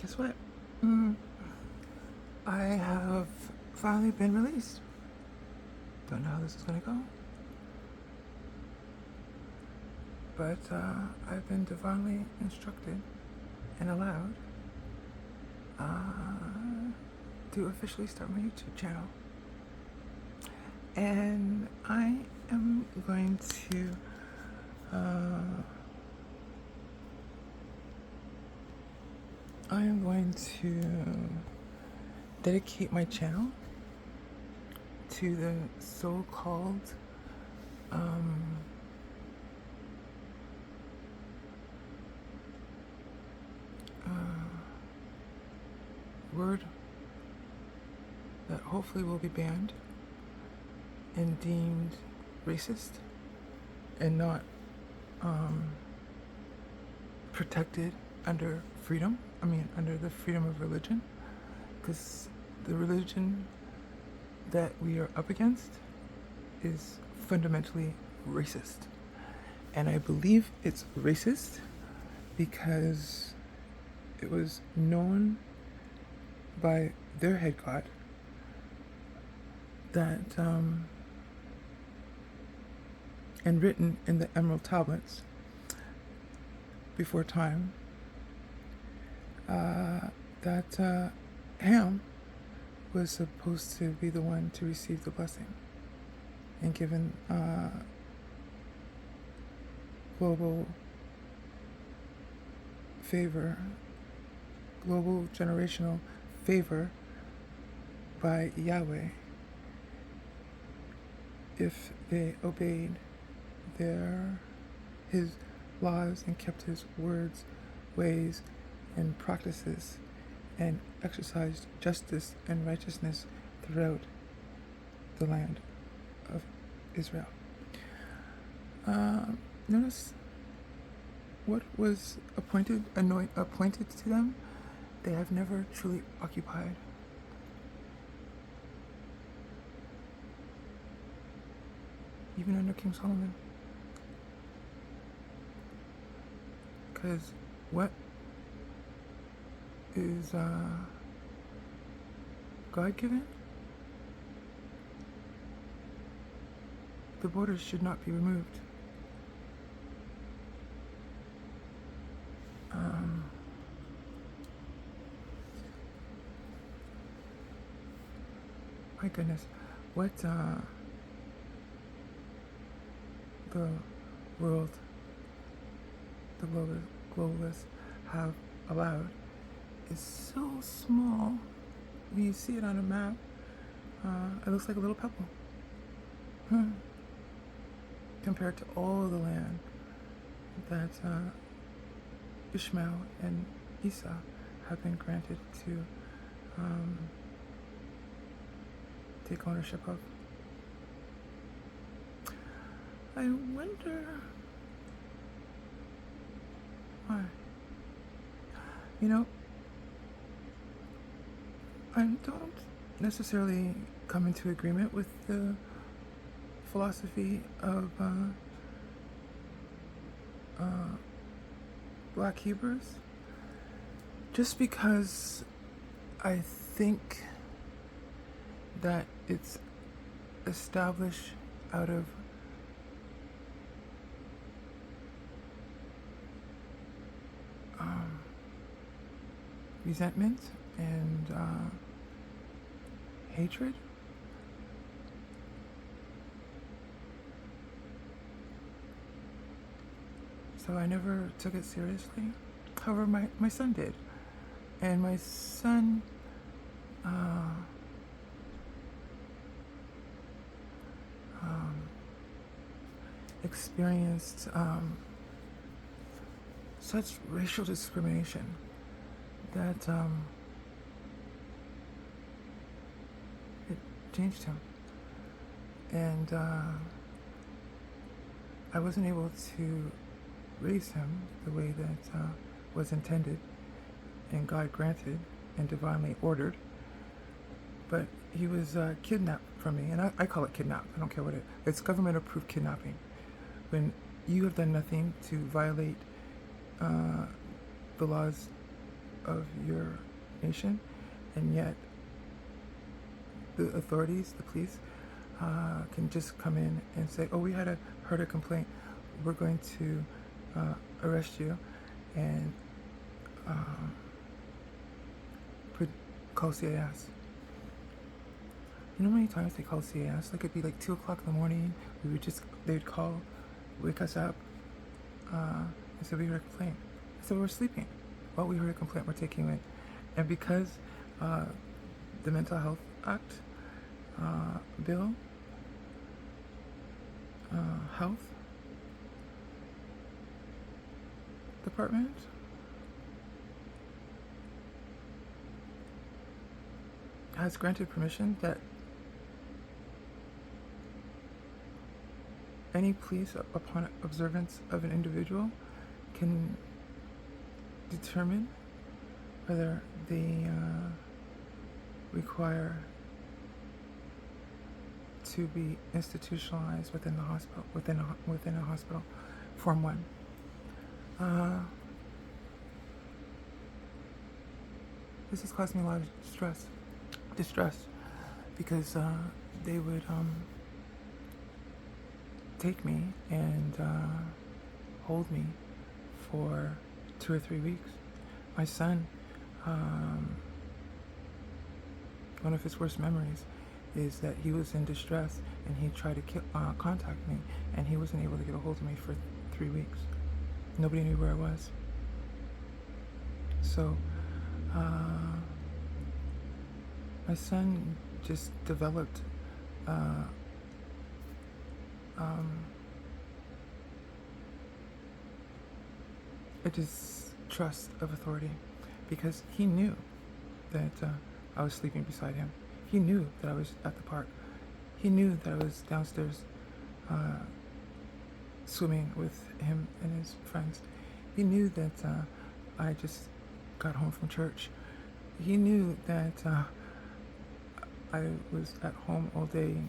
Guess what? Mm, I have finally been released. Don't know how this is gonna go, but I've been divinely instructed and allowed to officially start my YouTube channel. And I am going to dedicate my channel to the so-called word that hopefully will be banned and deemed racist and not protected under freedom. I mean, under the freedom of religion, because the religion that we are up against is fundamentally racist. And I believe it's racist because it was known by their head god that, and written in the Emerald Tablets before time, that Ham was supposed to be the one to receive the blessing and given global favor, global generational favor by Yahweh if they obeyed his laws and kept his words, ways, and practices, and exercised justice and righteousness throughout the land of Israel. Notice what was appointed to them, they have never truly occupied. Even under King Solomon. Because what is God-given? The borders should not be removed. My goodness, what the world, the globalists have allowed is so small. When you see it on a map, it looks like a little pebble. Compared to all the land that Ishmael and Esau have been granted to take ownership of. I wonder why. You know, I don't necessarily come into agreement with the philosophy of Black Hebrews, just because I think that it's established out of resentment and hatred. So I never took it seriously. However, my son did. And my son experienced such racial discrimination that it changed him. And I wasn't able to raise him the way that was intended and God granted and divinely ordered. But he was kidnapped from me, and I call it kidnap. I don't care what it's government-approved kidnapping. When you have done nothing to violate the laws of your nation, and yet the authorities, the police, can just come in and say, "Oh, we heard a complaint. We're going to arrest you and call CAS." You know how many times they call CAS? Like it'd be like 2 o'clock in the morning. They'd call, wake us up, and say we heard a complaint. So we're sleeping. Well, we heard a complaint. We're taking it, and because the Mental Health Act bill, health department has granted permission that any police, upon observance of an individual, can determine whether they require to be institutionalized within the hospital, within a hospital. Form 1. This has caused me a lot of distress, because they would take me and hold me for 2 or 3 weeks. My son, one of his worst memories is that he was in distress and he tried to contact me, and he wasn't able to get a hold of me for 3 weeks. Nobody knew where I was. So my son just developed a distrust of authority, because he knew that I was sleeping beside him. He knew that I was at the park. He knew that I was downstairs swimming with him and his friends. He knew that I just got home from church. He knew that I was at home all day,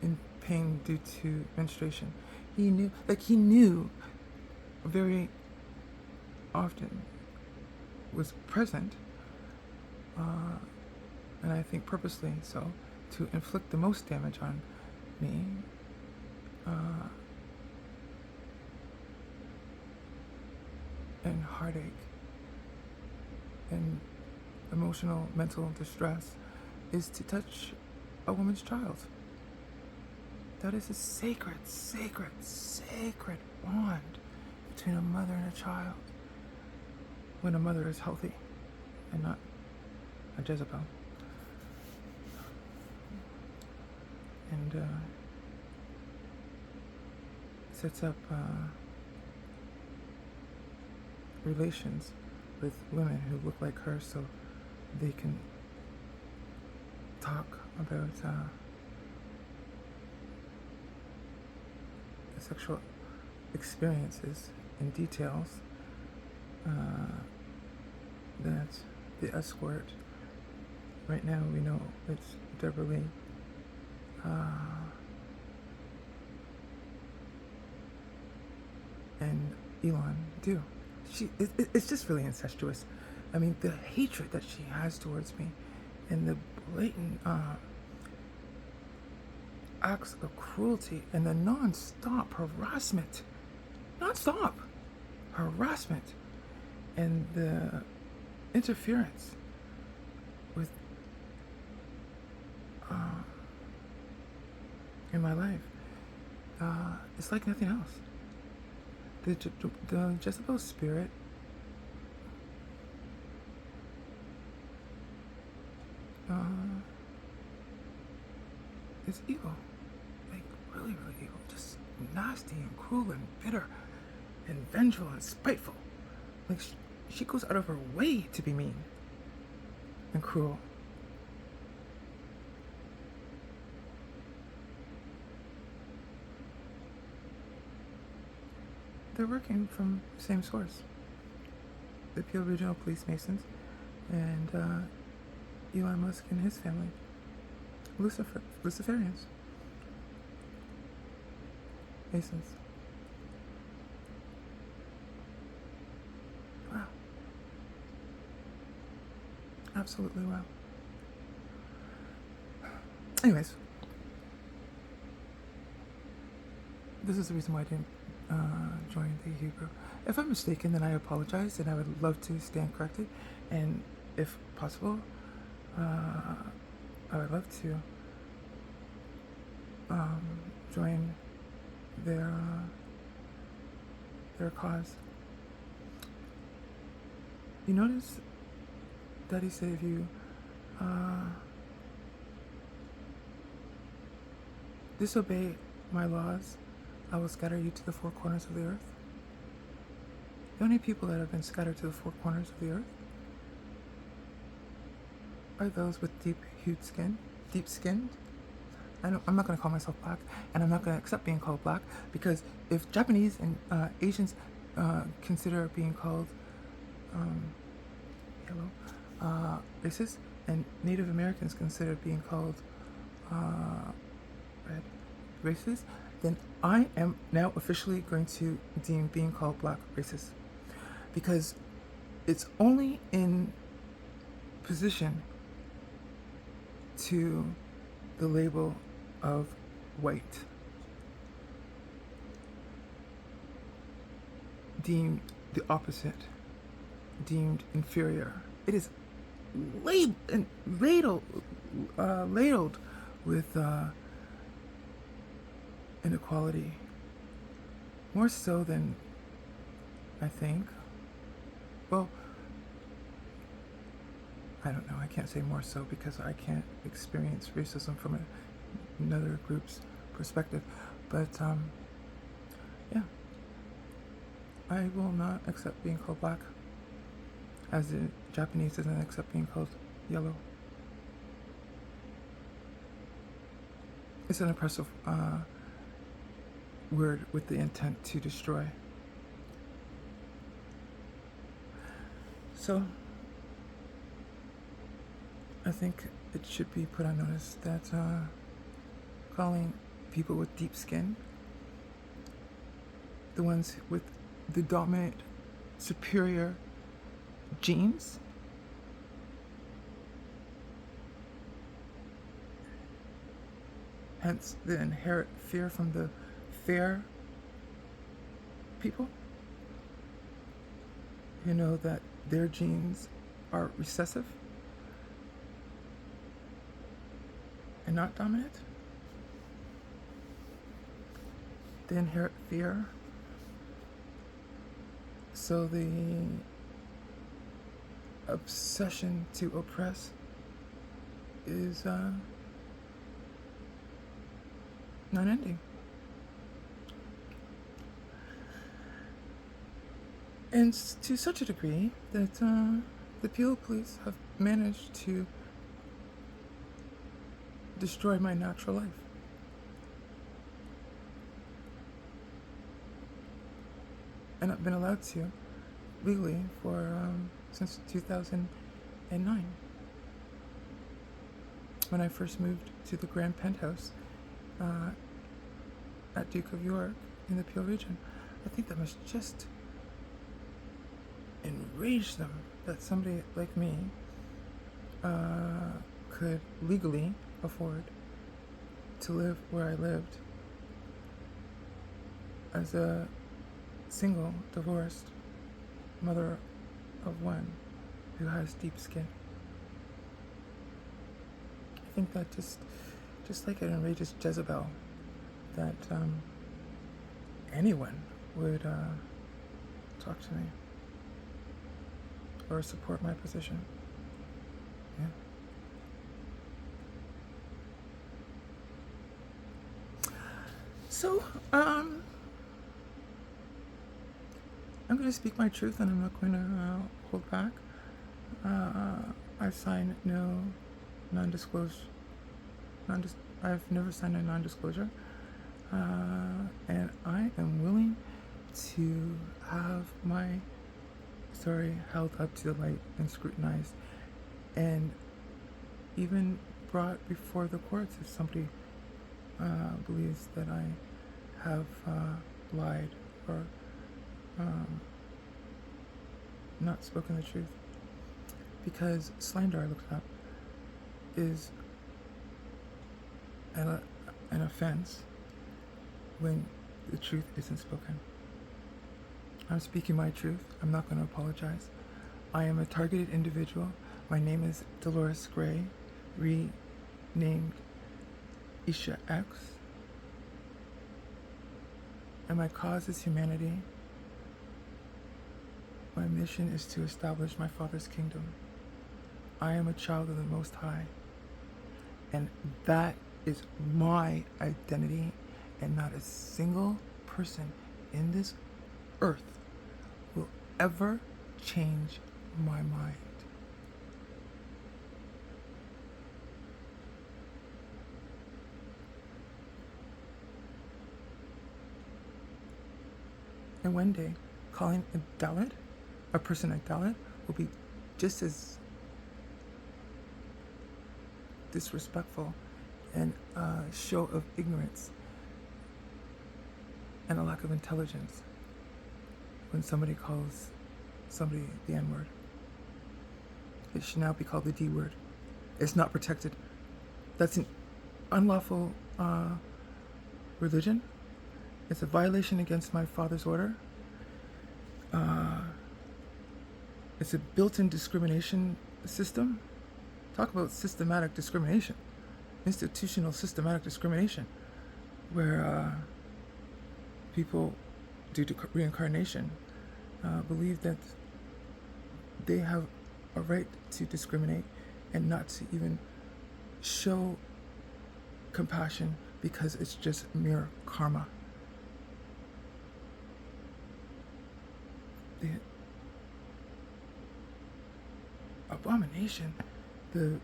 in pain due to menstruation. He knew very often, was present, and I think purposely so, to inflict the most damage on me, and heartache and emotional, mental distress, is to touch a woman's child. That is a sacred, sacred, sacred bond between a mother and a child, when a mother is healthy and not a Jezebel. And sets up relations with women who look like her, so they can talk about sexual experiences and details that the escort, right now we know it's Deborah Lee, and Elon do. It's just really incestuous. I mean, the hatred that she has towards me, and the blatant acts of cruelty, and the non-stop harassment, and the interference with in my life, it's like nothing else. The Jezebel spirit is evil, like really, really evil, just nasty and cruel and bitter and vengeful and spiteful. Like she goes out of her way to be mean and cruel. They're working from the same source. The Peel Regional Police Masons and Elon Musk and his family. Luciferians. Masons. absolutely will. Anyways, this is the reason why I didn't join the Hebrew. If I'm mistaken, then I apologize, and I would love to stand corrected. And if possible, I would love to join their cause. You notice Daddy said if you disobey my laws, I will scatter you to the four corners of the earth. The only people that have been scattered to the four corners of the earth are those with deep-hued skin, deep-skinned. I'm not going to call myself black, and I'm not going to accept being called black, because if Japanese and Asians consider being called yellow racist, and Native Americans consider being called red racist, then I am now officially going to deem being called black racist, because it's only in position to the label of white, deemed the opposite, deemed inferior. It is ladled with inequality, more so than I think. Well, I don't know, I can't say more so because I can't experience racism from another group's perspective, but yeah, I will not accept being called black, as the Japanese doesn't accept being called yellow. It's an oppressive word with the intent to destroy. So I think it should be put on notice that calling people with deep skin, the ones with the dominant, superior genes, hence the inherent fear from the fair people, who know that their genes are recessive and not dominant. They inherit fear, so the obsession to oppress is non-ending. And to such a degree that the Peel Police have managed to destroy my natural life. And I've been allowed to legally for since 2009, when I first moved to the Grand Penthouse at Duke of York in the Peel region. I think that must just enrage them that somebody like me could legally afford to live where I lived as a single, divorced mother of one who has deep skin. I think that just like it enrages Jezebel, that anyone would talk to me or support my position. Yeah. So, I'm going to speak my truth, and I'm not going to hold back. I've signed no non-disclosure. I've never signed a non-disclosure, and I am willing to have my story held up to the light and scrutinized, and even brought before the courts if somebody believes that I have lied or not spoken the truth. because slander, I looked up, is an offense when the truth isn't spoken. I'm speaking my truth. I'm not going to apologize. I am a targeted individual. My name is Dolores Gray, renamed Isha X. And my cause is humanity. My mission is to establish my Father's kingdom. I am a child of the Most High. And that is my identity, and not a single person in this earth will ever change my mind. And one day, calling a Dalit, a person a Dalit, will be just as disrespectful and a show of ignorance and a lack of intelligence when somebody calls somebody the N-word. It should now be called the D-word. It's not protected. That's an unlawful religion. It's a violation against my father's order. It's a built-in discrimination system. Talk about systematic discrimination. Institutional systematic discrimination, where people, due to reincarnation, believe that they have a right to discriminate and not to even show compassion because it's just mere karma. The abomination, the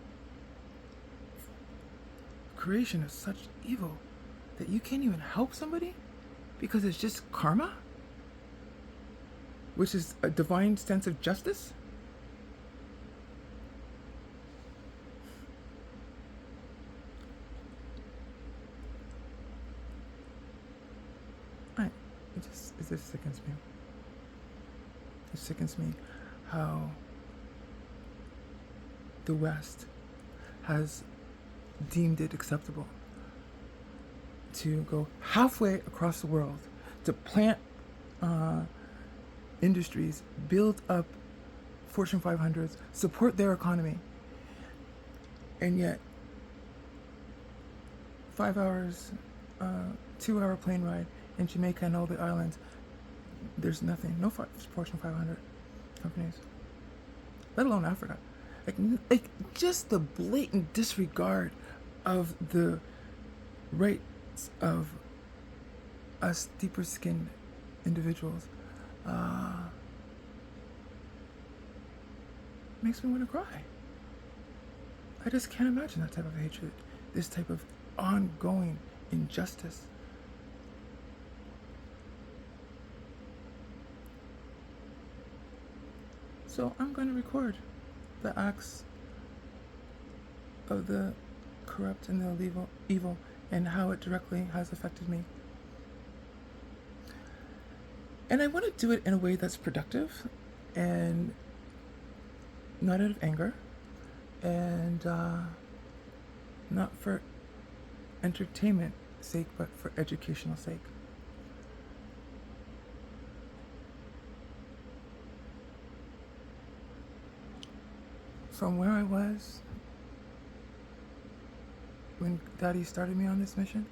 creation of such evil that you can't even help somebody because it's just karma, which is a divine sense of justice. It just sickens me. It sickens me how the West has deemed it acceptable to go halfway across the world to plant industries, build up Fortune 500s, support their economy, and yet 5 hours, 2-hour plane ride in Jamaica and all the islands, there's nothing, no Fortune 500 companies, let alone Africa. Like just the blatant disregard of the rights of us deeper skinned individuals makes me want to cry. I just can't imagine that type of hatred, this type of ongoing injustice. So I'm going to record the acts of the corrupt and the evil and how it directly has affected me. And I want to do it in a way that's productive and not out of anger and not for entertainment sake, but for educational sake. From where I was when Daddy started me on this mission,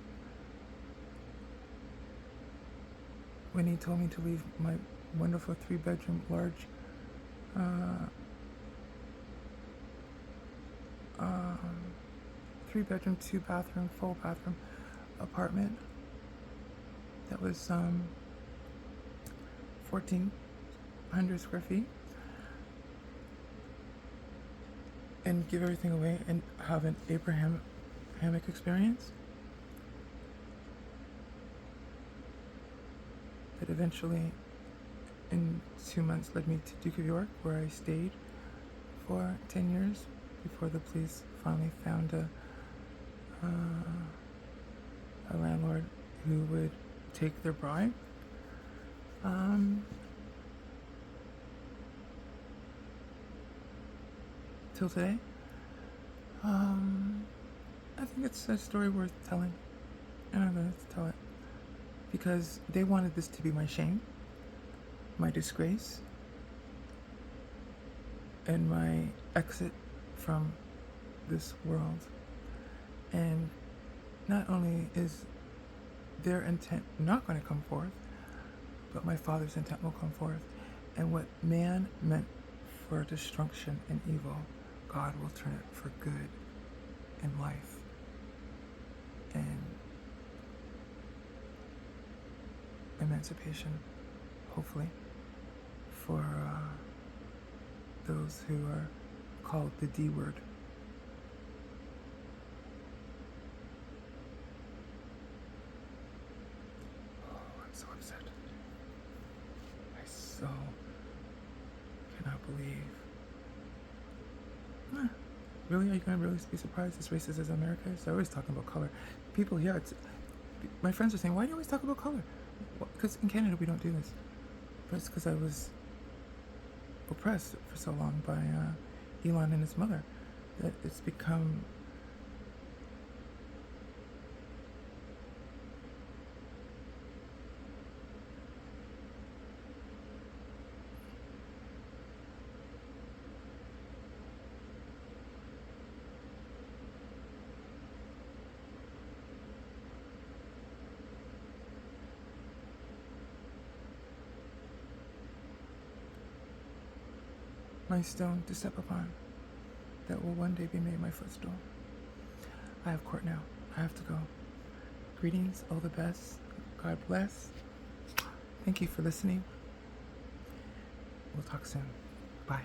when he told me to leave my wonderful 3-bedroom, large, 3-bedroom, 2-bathroom, full bathroom apartment that was 1,400 square feet, and give everything away and have an Abraham hammock experience that eventually in 2 months led me to Duke of York, where I stayed for 10 years before the police finally found a landlord who would take their bribe. till today. I think it's a story worth telling, and I'm going to tell it because they wanted this to be my shame, my disgrace, and my exit from this world. And not only is their intent not going to come forth, but my Father's intent will come forth. And what man meant for destruction and evil, God will turn it for good and life. And emancipation, hopefully, for those who are called the D word. Oh, I'm so upset. I so cannot believe. Really? Are you going to really be surprised as racist as America is? They're always talking about color. People here, my friends are saying, why do you always talk about color? Because in Canada we don't do this. But it's because I was oppressed for so long by Elon and his mother that it's become my stone to step upon that will one day be made my footstool. I have court now. I have to go. Greetings, all the best. God bless. Thank you for listening. We'll talk soon. Bye.